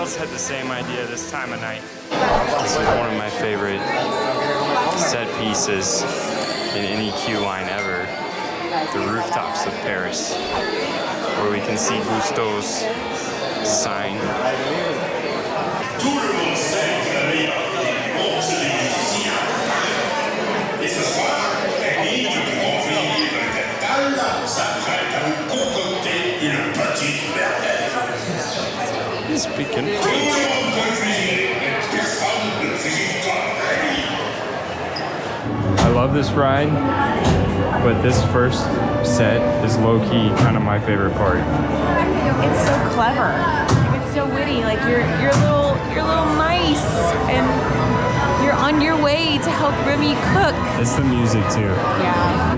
else had the same idea this time of night. This is one of my favorite set pieces in any queue line ever. The rooftops of Paris, where we can see Gusteau's sign. He's speaking French. I love this ride, but this first set is low-key kind of my favorite part. It's so clever. It's so witty. Like you're little mice, and you're on your way to help Remy cook. It's the music too. Yeah.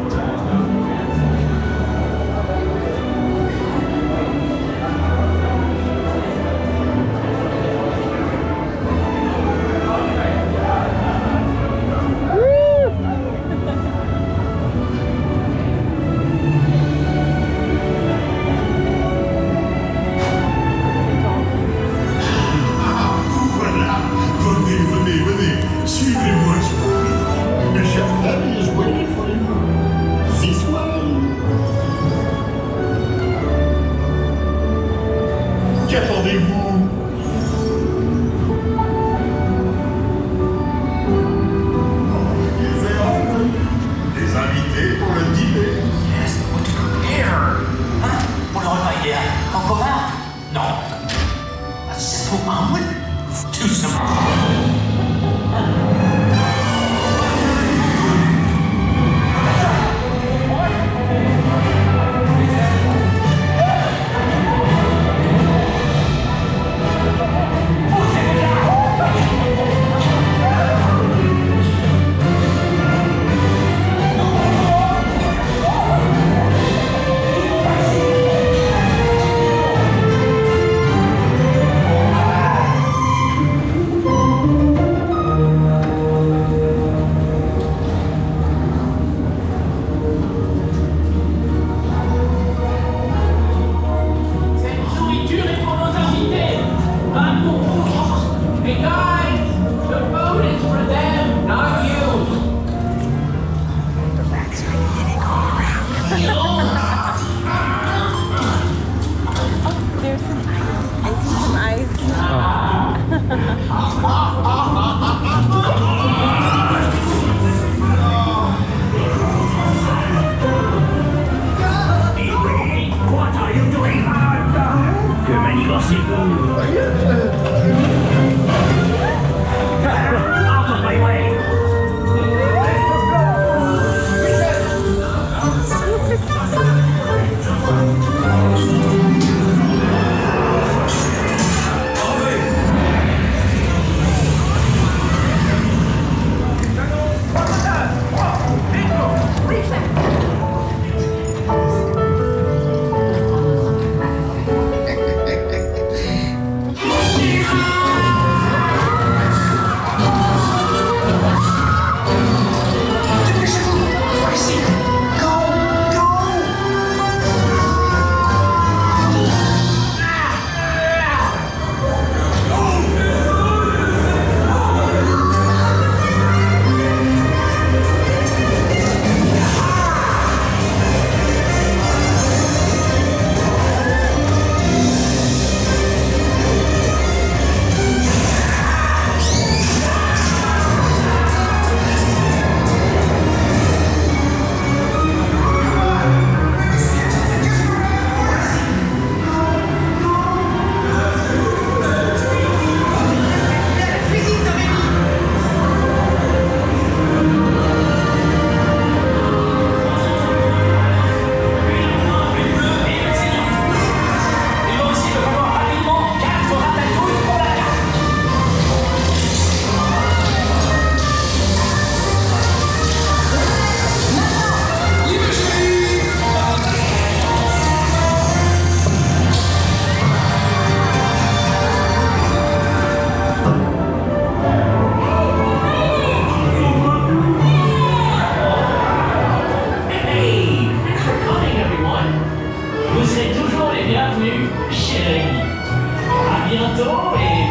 bientôt et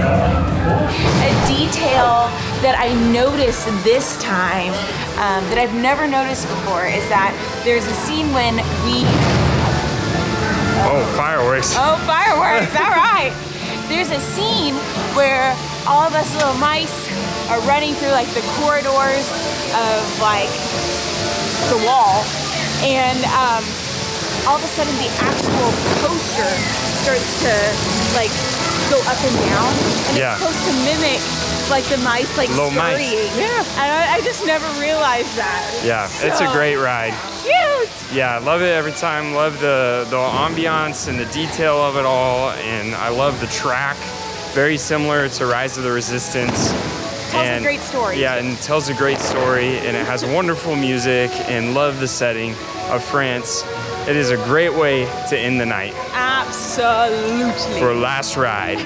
A detail that I noticed this time that I've never noticed before is that there's a scene when Oh, fireworks. Oh, fireworks, all right. There's a scene where all of us little mice are running through like the corridors of like the wall, and all of a sudden the actual coaster starts to like go up and down, and it's supposed to mimic like the mice like Little scurrying. mice. Yeah. And I just never realized that. Yeah, it's a great ride. Cute. Yeah, I love it every time. Love the ambiance and the detail of it all, and I love the track. Very similar to Rise of the Resistance. Tells a great story. Yeah, and tells a great story, and it has wonderful music, and love the setting of France. It is a great way to end the night. Absolutely. For last ride.